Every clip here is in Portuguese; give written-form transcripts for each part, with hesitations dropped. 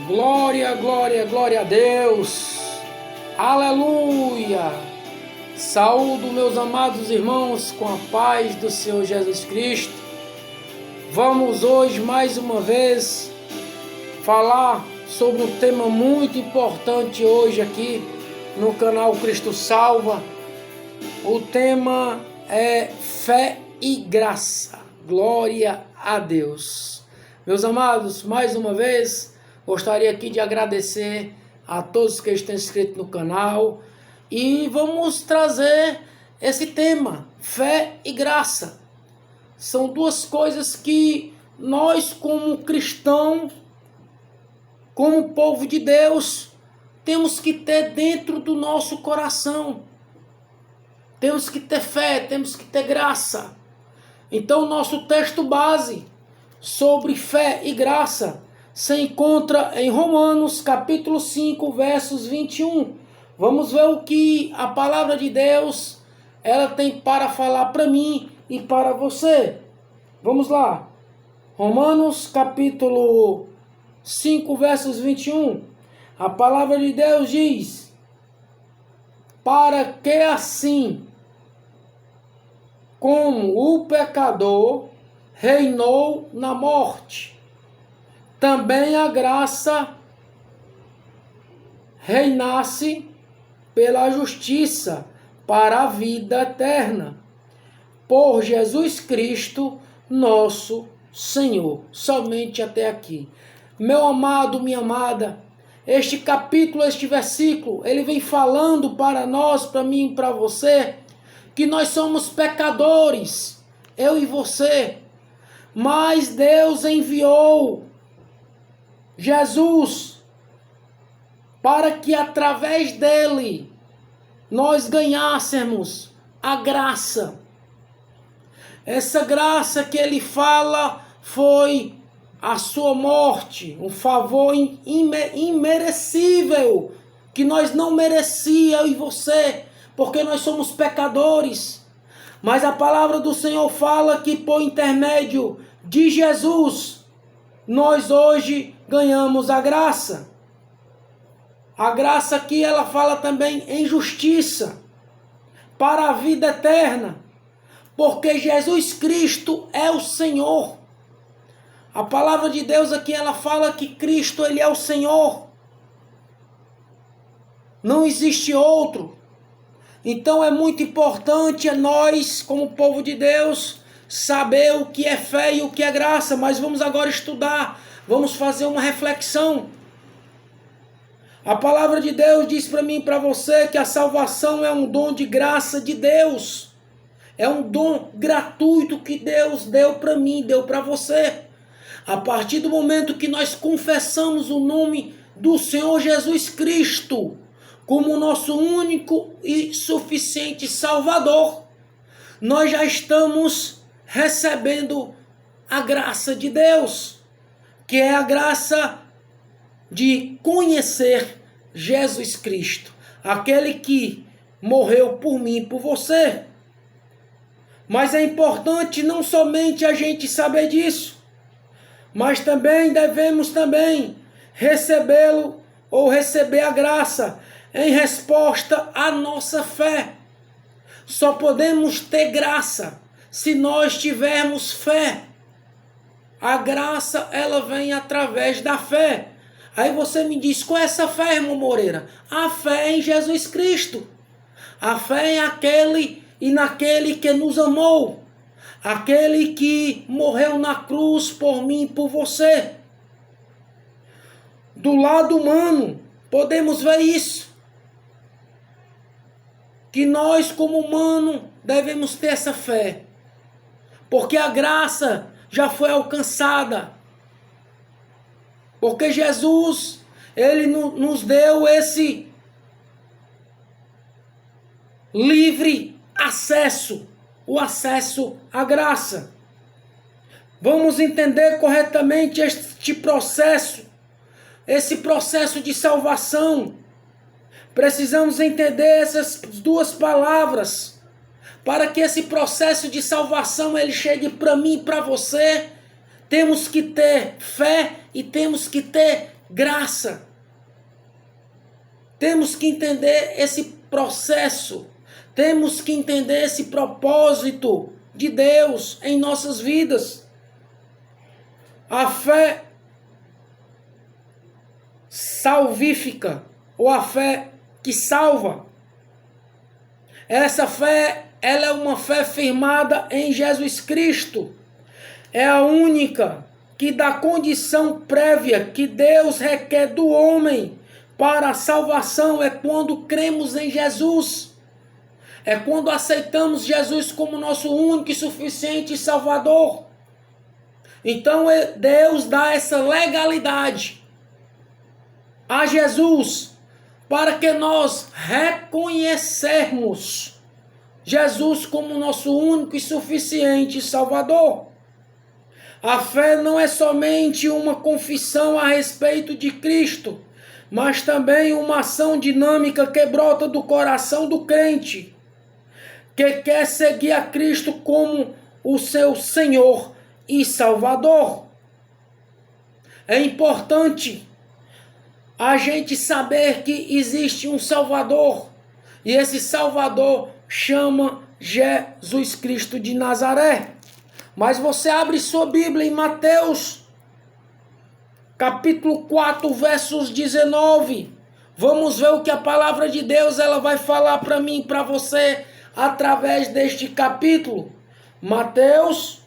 Glória, glória, glória a Deus. Aleluia. Saúdo meus amados irmãos com a paz do Senhor Jesus Cristo. Vamos hoje mais uma vez falar sobre um tema muito importante hoje aqui no canal Cristo Salva. O tema é fé e graça. Glória a Deus. Meus amados, mais uma vez gostaria aqui de agradecer a todos que estão inscritos no canal e vamos trazer esse tema, fé e graça. São duas coisas que nós como cristãos, como povo de Deus, temos que ter dentro do nosso coração. Temos que ter fé, temos que ter graça. Então nosso texto base sobre fé e graça se encontra em Romanos capítulo 5, versos 21. Vamos ver o que a palavra de Deus ela tem para falar para mim e para você. Vamos lá. Romanos capítulo 5, versos 21. A palavra de Deus diz: para que assim como o pecador reinou na morte, também a graça reinasse pela justiça para a vida eterna, por Jesus Cristo, nosso Senhor. Somente até aqui. Meu amado, minha amada, este capítulo, este versículo, ele vem falando para nós, para mim e para você, que nós somos pecadores, eu e você, mas Deus enviou Jesus para que através dele nós ganhássemos a graça. Essa graça que ele fala foi a sua morte, um favor imerecível que nós não merecíamos, eu e você, porque nós somos pecadores. Mas a palavra do Senhor fala que por intermédio de Jesus, nós hoje ganhamos a graça. A graça aqui ela fala também em justiça para a vida eterna, porque Jesus Cristo é o Senhor. A palavra de Deus aqui ela fala que Cristo ele é o Senhor. Não existe outro. Então é muito importante nós, como povo de Deus, saber o que é fé e o que é graça. Mas vamos agora estudar, vamos fazer uma reflexão. A palavra de Deus diz para mim e para você que a salvação é um dom de graça de Deus. É um dom gratuito que Deus deu para mim, deu para você. A partir do momento que nós confessamos o nome do Senhor Jesus Cristo como nosso único e suficiente Salvador, nós já estamos recebendo a graça de Deus, que é a graça de conhecer Jesus Cristo, aquele que morreu por mim e por você. Mas é importante não somente a gente saber disso, mas também devemos recebê-lo ou receber a graça em resposta à nossa fé. Só podemos ter graça se nós tivermos fé. A graça, ela vem através da fé. Aí você me diz, qual é essa fé, irmão Moreira? A fé é em Jesus Cristo. A fé é aquele e naquele que nos amou. Aquele que morreu na cruz por mim e por você. Do lado humano, podemos ver isso. Que nós, como humano, devemos ter essa fé. Porque a graça já foi alcançada. Porque Jesus, ele nos deu esse livre acesso, o acesso à graça. Vamos entender corretamente este processo, esse processo de salvação. Precisamos entender essas duas palavras para que esse processo de salvação ele chegue para mim e para você. Temos que ter fé e temos que ter graça. Temos que entender esse processo. Temos que entender esse propósito de Deus em nossas vidas. A fé salvífica, ou a fé que salva. Essa fé, ela é uma fé firmada em Jesus Cristo. É a única que dá condição prévia que Deus requer do homem para a salvação. É quando cremos em Jesus. É quando aceitamos Jesus como nosso único e suficiente Salvador. Então Deus dá essa legalidade a Jesus para que nós reconhecermos Jesus como nosso único e suficiente Salvador. A fé não é somente uma confissão a respeito de Cristo, mas também uma ação dinâmica que brota do coração do crente, que quer seguir a Cristo como o seu Senhor e Salvador. É importante a gente saber que existe um Salvador, e esse Salvador chama Jesus Cristo de Nazaré. Mas você abre sua Bíblia em Mateus, capítulo 4, versos 19. Vamos ver o que a palavra de Deus ela vai falar para mim e para você através deste capítulo. Mateus,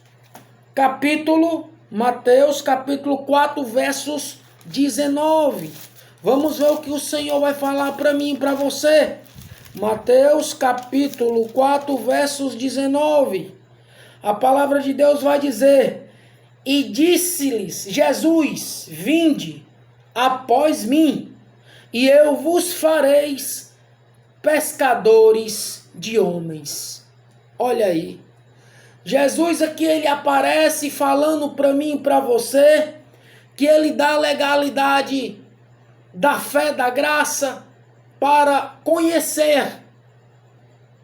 capítulo 4, versos 19. Vamos ver o que o Senhor vai falar para mim e para você. Mateus, capítulo 4, versos 19. A palavra de Deus vai dizer: e disse-lhes Jesus, vinde após mim, e eu vos fareis pescadores de homens. Olha aí. Jesus aqui ele aparece falando para mim e para você que ele dá legalidade da fé, da graça, para conhecer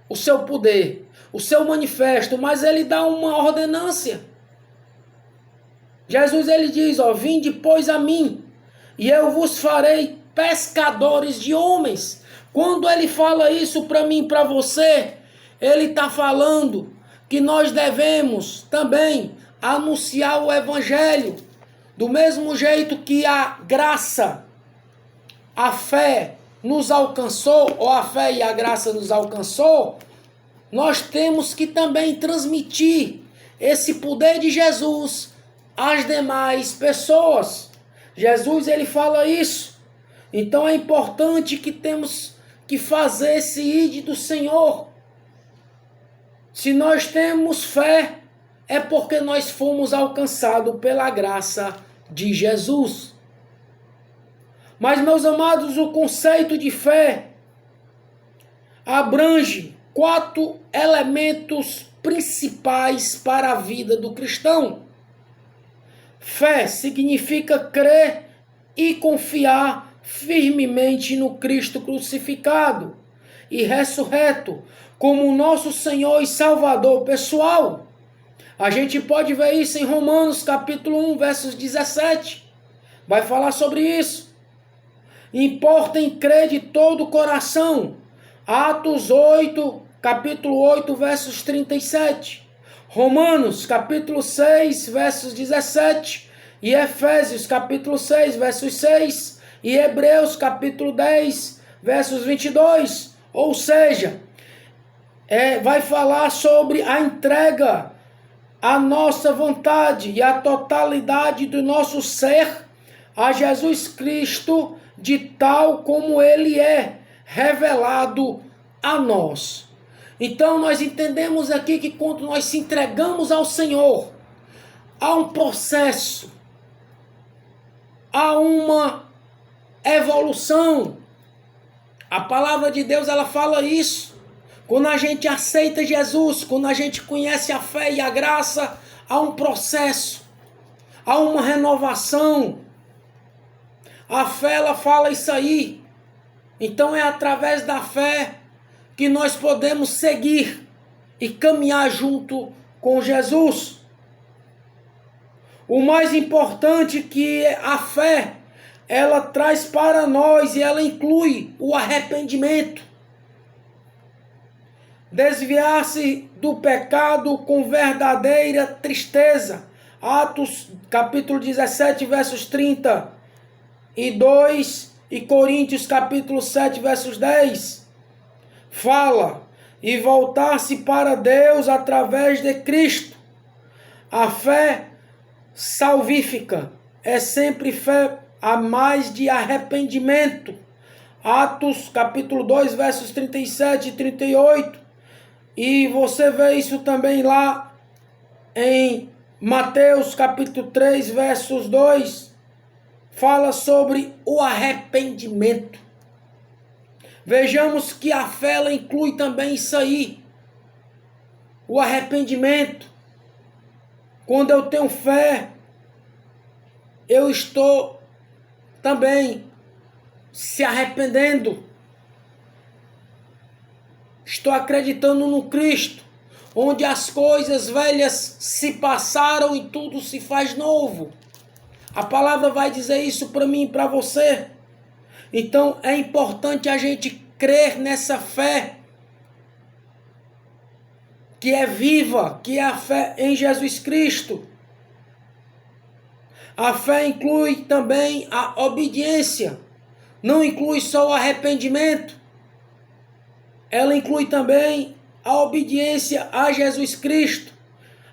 o seu poder, o seu manifesto, mas ele dá uma ordenância. Jesus ele diz, vinde pois a mim, e eu vos farei pescadores de homens. Quando ele fala isso para mim e para você, ele está falando que nós devemos também anunciar o evangelho, do mesmo jeito que a graça, a fé nos alcançou, ou a fé e a graça nos alcançou, nós temos que também transmitir esse poder de Jesus às demais pessoas. Jesus ele fala isso. Então é importante que temos que fazer esse ide do Senhor. Se nós temos fé, é porque nós fomos alcançados pela graça de Jesus. Mas, meus amados, o conceito de fé abrange 4 elementos principais para a vida do cristão. Fé significa crer e confiar firmemente no Cristo crucificado e ressurreto como nosso Senhor e Salvador pessoal. A gente pode ver isso em Romanos capítulo 1, versos 17. Vai falar sobre isso. Importa em crer de todo o coração. Atos 8, capítulo 8, versos 37. Romanos, capítulo 6, versos 17. E Efésios, capítulo 6, versos 6. E Hebreus, capítulo 10, versos 22. Ou seja, vai falar sobre a entrega, a nossa vontade e a totalidade do nosso ser a Jesus Cristo, de tal como ele é revelado a nós. Então nós entendemos aqui que quando nós se entregamos ao Senhor, há um processo, há uma evolução. A palavra de Deus ela fala isso. Quando a gente aceita Jesus, quando a gente conhece a fé e a graça, há um processo, há uma renovação. A fé ela fala isso aí. Então é através da fé que nós podemos seguir e caminhar junto com Jesus. O mais importante que a fé, ela traz para nós e ela inclui o arrependimento. Desviar-se do pecado com verdadeira tristeza. Atos capítulo 17, versos 32 e Coríntios capítulo 7, versos 10. Fala, e voltar-se para Deus através de Cristo. A fé salvífica é sempre fé a mais de arrependimento. Atos capítulo 2, versos 37 e 38. E você vê isso também lá em Mateus capítulo 3, versos 2. Fala sobre o arrependimento. Vejamos que a fé ela inclui também isso aí. O arrependimento. Quando eu tenho fé, eu estou também se arrependendo. Estou acreditando no Cristo, onde as coisas velhas se passaram e tudo se faz novo. A palavra vai dizer isso para mim e para você. Então é importante a gente crer nessa fé que é viva, que é a fé em Jesus Cristo. A fé inclui também a obediência, não inclui só o arrependimento. Ela inclui também a obediência a Jesus Cristo,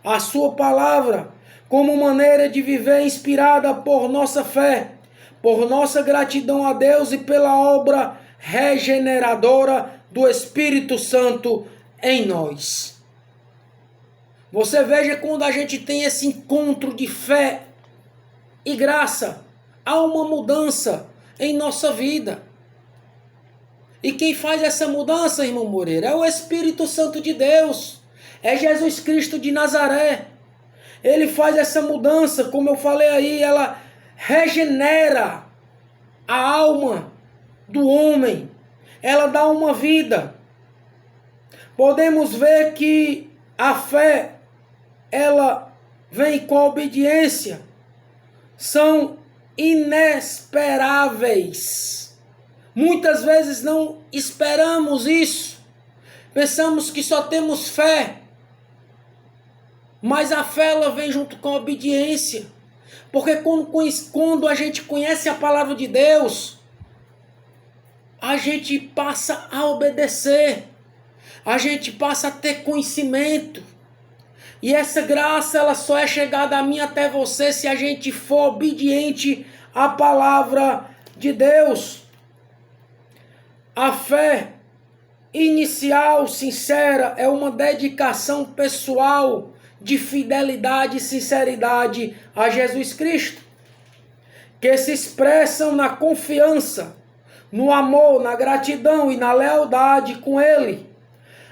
a sua palavra, como maneira de viver inspirada por nossa fé, por nossa gratidão a Deus e pela obra regeneradora do Espírito Santo em nós. Você veja quando a gente tem esse encontro de fé e graça, há uma mudança em nossa vida. E quem faz essa mudança, irmão Moreira, é o Espírito Santo de Deus. É Jesus Cristo de Nazaré. Ele faz essa mudança, como eu falei aí, ela regenera a alma do homem. Ela dá uma vida. Podemos ver que a fé, ela vem com a obediência. São inesperáveis. Muitas vezes não esperamos isso. Pensamos que só temos fé. Mas a fé ela vem junto com a obediência. Porque quando a gente conhece a palavra de Deus, a gente passa a obedecer. A gente passa a ter conhecimento. E essa graça ela só é chegada a mim até você se a gente for obediente à palavra de Deus. A fé inicial, sincera, é uma dedicação pessoal de fidelidade e sinceridade a Jesus Cristo, que se expressam na confiança, no amor, na gratidão e na lealdade com Ele.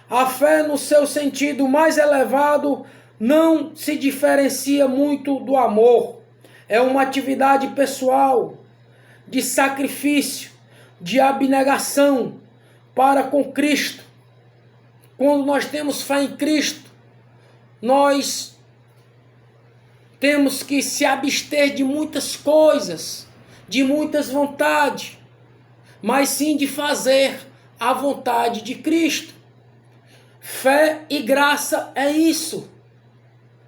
A fé, no seu sentido mais elevado, não se diferencia muito do amor. É uma atividade pessoal, de sacrifício, de abnegação para com Cristo. Quando nós temos fé em Cristo, nós temos que se abster de muitas coisas, de muitas vontades, mas sim de fazer a vontade de Cristo. Fé e graça é isso.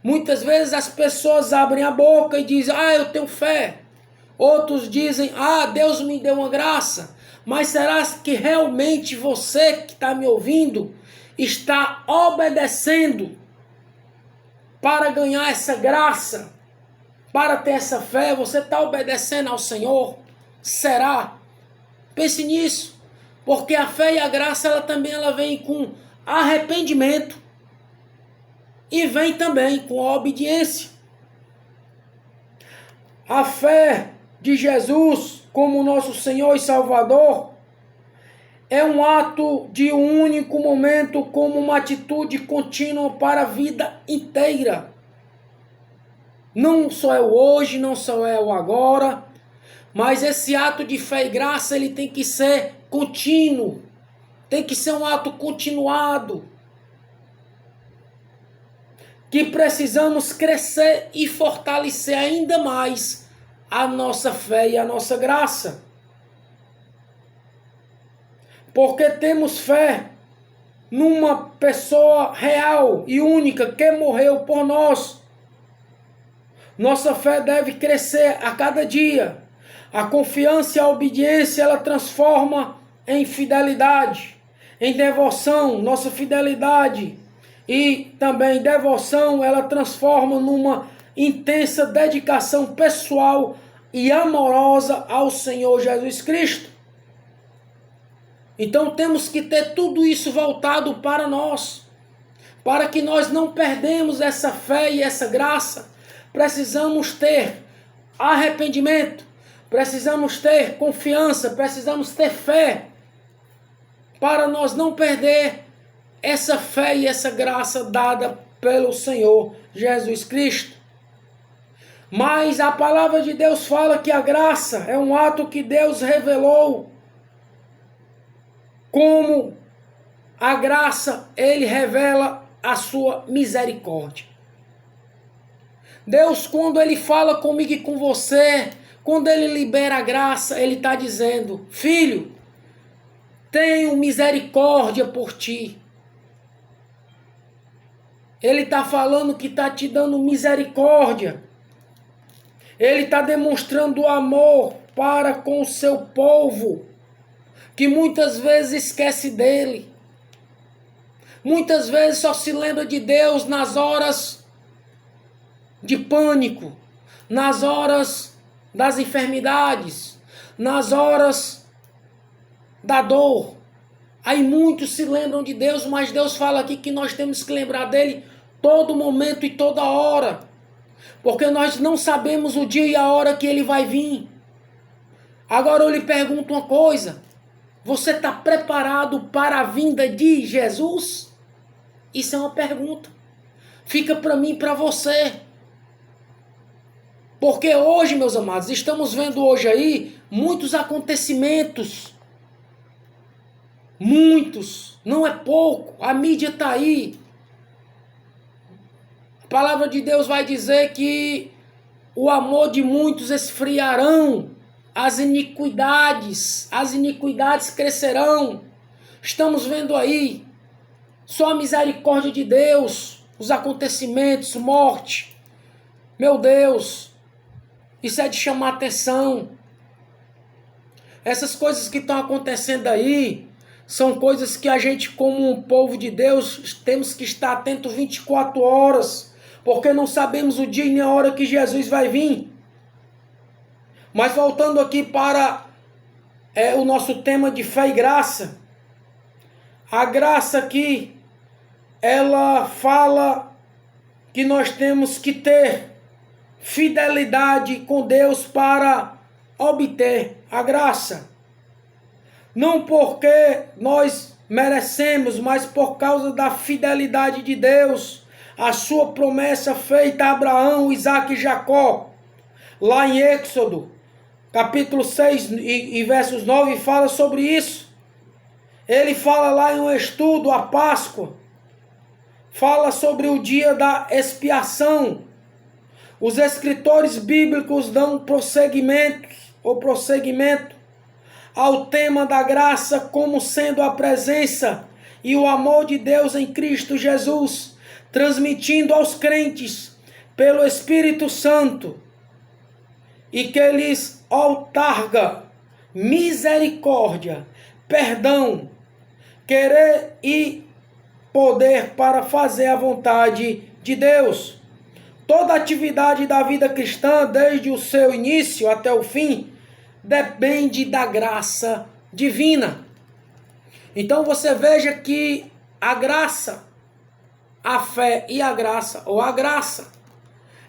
Muitas vezes as pessoas abrem a boca e dizem, eu tenho fé. Outros dizem, Deus me deu uma graça. Mas será que realmente você que está me ouvindo está obedecendo para ganhar essa graça? Para ter essa fé, você está obedecendo ao Senhor? Será? Pense nisso. Porque a fé e a graça ela vem com arrependimento e vem também com a obediência. A fé de Jesus como nosso Senhor e Salvador é um ato de um único momento, como uma atitude contínua para a vida inteira. Não só é o hoje, não só é o agora, mas esse ato de fé e graça ele tem que ser contínuo, tem que ser um ato continuado, que precisamos crescer e fortalecer ainda mais a nossa fé e a nossa graça. Porque temos fé numa pessoa real e única que morreu por nós. Nossa fé deve crescer a cada dia. A confiança e a obediência, ela transforma em fidelidade, em devoção. Nossa fidelidade e também devoção, ela transforma numa intensa dedicação pessoal e amorosa ao Senhor Jesus Cristo. Então temos que ter tudo isso voltado para nós, para que nós não perdemos essa fé e essa graça. Precisamos ter arrependimento, precisamos ter confiança, precisamos ter fé, para nós não perder essa fé e essa graça dada pelo Senhor Jesus Cristo. Mas a palavra de Deus fala que a graça é um ato que Deus revelou. Como a graça, ele revela a sua misericórdia. Deus, quando ele fala comigo e com você, quando ele libera a graça, ele está dizendo: filho, tenho misericórdia por ti. Ele está falando que está te dando misericórdia. Ele está demonstrando amor para com o seu povo, que muitas vezes esquece dele. Muitas vezes só se lembra de Deus nas horas de pânico, nas horas das enfermidades, nas horas da dor. Aí muitos se lembram de Deus, mas Deus fala aqui que nós temos que lembrar dele todo momento e toda hora, porque nós não sabemos o dia e a hora que ele vai vir. Agora eu lhe pergunto uma coisa: você está preparado para a vinda de Jesus? Isso é uma pergunta. Fica para mim e para você. Porque hoje, meus amados, estamos vendo hoje aí muitos acontecimentos. Muitos. Não é pouco. A mídia está aí. A palavra de Deus vai dizer que o amor de muitos esfriarão. As iniquidades crescerão. Estamos vendo aí só a misericórdia de Deus, os acontecimentos, morte. Meu Deus, isso é de chamar atenção. Essas coisas que estão acontecendo aí são coisas que a gente, como um povo de Deus, temos que estar atento 24 horas, porque não sabemos o dia e nem a hora que Jesus vai vir. Mas voltando aqui para o nosso tema de fé e graça. A graça aqui, ela fala que nós temos que ter fidelidade com Deus para obter a graça. Não porque nós merecemos, mas por causa da fidelidade de Deus. A sua promessa feita a Abraão, Isaque e Jacó. Lá em Êxodo, capítulo 6 e versos 9, fala sobre isso. Ele fala lá em um estudo, a Páscoa. Fala sobre o dia da expiação. Os escritores bíblicos dão prosseguimento ao tema da graça como sendo a presença e o amor de Deus em Cristo Jesus, transmitindo aos crentes pelo Espírito Santo, e que lhes outorga misericórdia, perdão, querer e poder para fazer a vontade de Deus. Toda atividade da vida cristã, desde o seu início até o fim, depende da graça divina. Então você veja que a graça, a fé e a graça, ou a graça,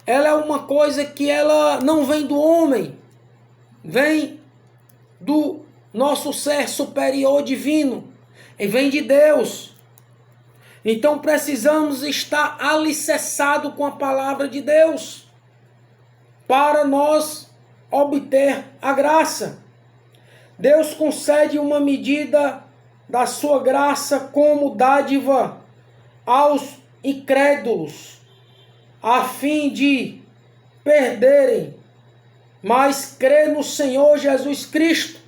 ela é uma coisa que ela não vem do homem, vem do nosso ser superior divino, e vem de Deus. Então precisamos estar alicerçados com a palavra de Deus para nós obter a graça. Deus concede uma medida da sua graça como dádiva aos incrédulos, a fim de perderem mas crê no Senhor Jesus Cristo.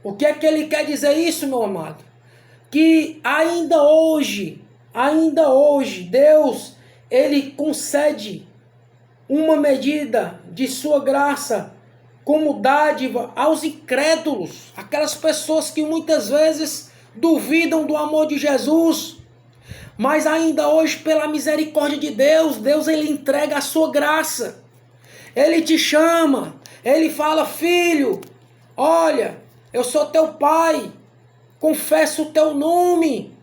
O que é que ele quer dizer isso, meu amado? Que ainda hoje, Deus, ele concede uma medida de sua graça como dádiva aos incrédulos, aquelas pessoas que muitas vezes duvidam do amor de Jesus, mas ainda hoje, pela misericórdia de Deus, Deus ele entrega a sua graça. Ele te chama, ele fala: filho, olha, eu sou teu pai, confesso o teu nome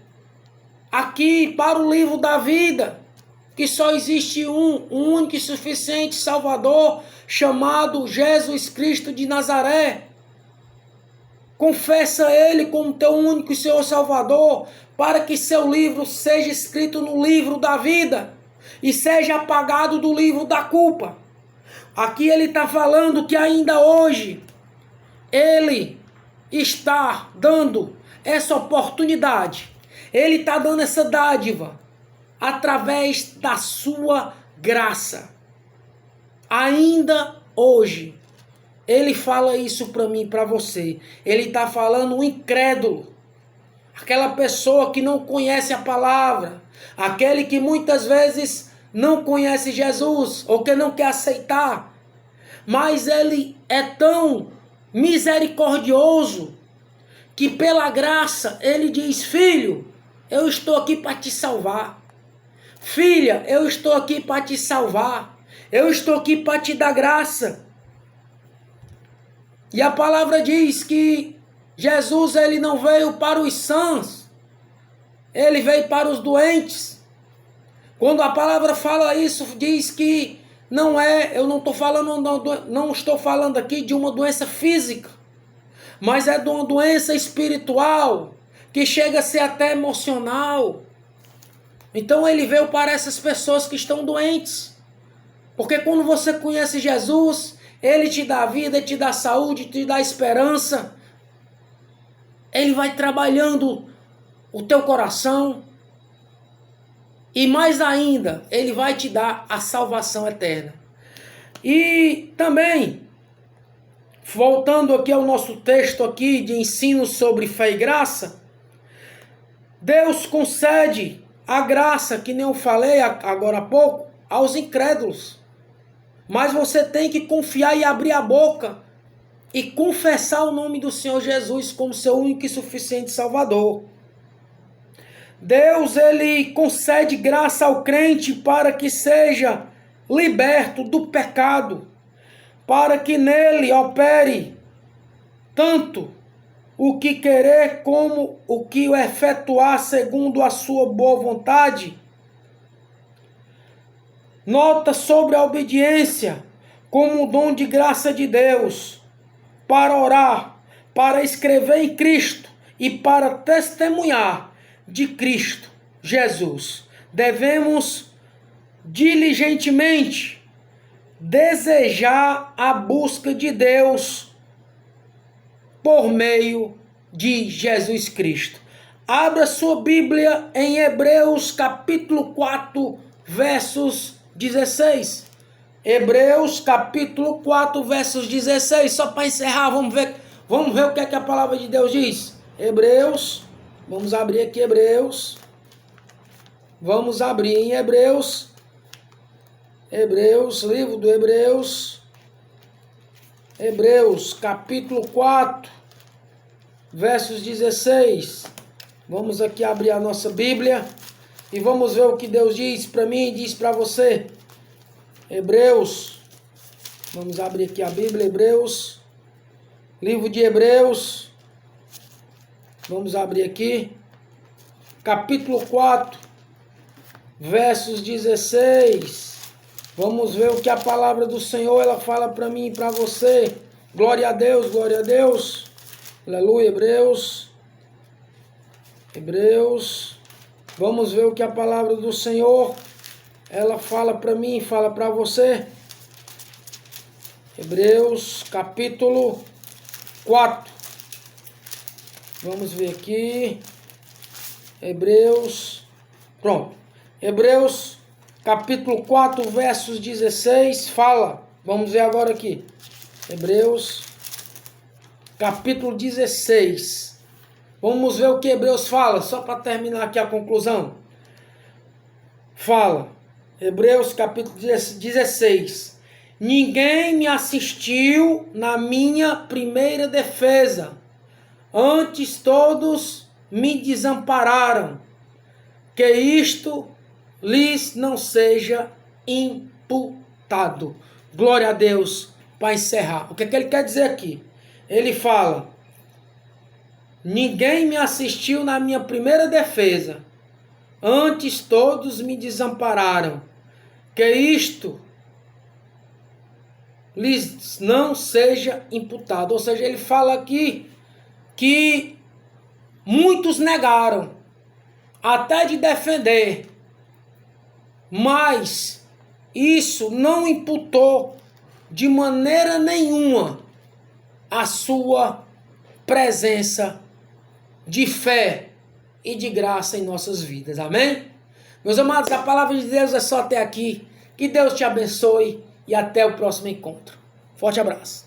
aqui para o livro da vida, que só existe um único e suficiente Salvador, chamado Jesus Cristo de Nazaré. Confessa ele como teu único e Senhor Salvador, para que seu livro seja escrito no livro da vida e seja apagado do livro da culpa. Aqui ele está falando que ainda hoje ele está dando essa oportunidade, ele está dando essa dádiva através da sua graça. Ainda hoje ele fala isso para mim, para você. Ele está falando o incrédulo, aquela pessoa que não conhece a palavra, aquele que muitas vezes não conhece Jesus ou que não quer aceitar, mas ele é tão misericordioso que pela graça ele diz: filho, eu estou aqui para te salvar. Filha, eu estou aqui para te salvar. Eu estou aqui para te dar graça. E a palavra diz que Jesus ele não veio para os sãos, ele veio para os doentes. Quando a palavra fala isso, diz que eu não estou falando aqui de uma doença física, mas é de uma doença espiritual, que chega a ser até emocional. Então ele veio para essas pessoas que estão doentes. Porque quando você conhece Jesus, ele te dá vida, ele te dá saúde, te dá esperança. Ele vai trabalhando o teu coração. E mais ainda, ele vai te dar a salvação eterna. E também, voltando aqui ao nosso texto aqui de ensino sobre fé e graça, Deus concede a graça, que nem eu falei agora há pouco, aos incrédulos. Mas você tem que confiar e abrir a boca e confessar o nome do Senhor Jesus como seu único e suficiente Salvador. Deus, ele concede graça ao crente para que seja liberto do pecado, para que nele opere tanto o que querer como o que o efetuar segundo a sua boa vontade. Nota sobre a obediência como um dom de graça de Deus, para orar, para escrever em Cristo e para testemunhar de Cristo Jesus. Devemos diligentemente desejar a busca de Deus por meio de Jesus Cristo. Abra sua Bíblia em Hebreus capítulo 4, versos 16. Hebreus capítulo 4, versos 16. Só para encerrar, vamos ver o que é que a palavra de Deus diz. Hebreus, vamos abrir aqui Hebreus. Vamos abrir em Hebreus, livro do Hebreus capítulo 4, versos 16. Vamos aqui abrir a nossa Bíblia e vamos ver o que Deus diz para mim e diz para você. Hebreus, vamos abrir aqui a Bíblia, Hebreus, livro de Hebreus, vamos abrir aqui, capítulo 4, versos 16. Vamos ver o que a palavra do Senhor ela fala para mim e para você. Glória a Deus, glória a Deus. Aleluia, Hebreus. Vamos ver o que a palavra do Senhor ela fala para mim, fala para você. Hebreus, capítulo 4. Vamos ver aqui. Hebreus. Pronto. Hebreus, capítulo 4, versos 16. Fala. Vamos ver agora aqui. Hebreus, capítulo 16. Vamos ver o que Hebreus fala, só para terminar aqui a conclusão. Fala, Hebreus, capítulo 16. Ninguém me assistiu na minha primeira defesa. Antes todos me desampararam. Que isto lhes não seja imputado. Glória a Deus. Para encerrar, o que é que ele quer dizer aqui? Ele fala: ninguém me assistiu na minha primeira defesa. Antes todos me desampararam. Que isto lhes não seja imputado. Ou seja, ele fala aqui que muitos negaram até de defender, mas isso não imputou de maneira nenhuma a sua presença de fé e de graça em nossas vidas. Amém? Meus amados, a palavra de Deus é só até aqui. Que Deus te abençoe e até o próximo encontro. Forte abraço.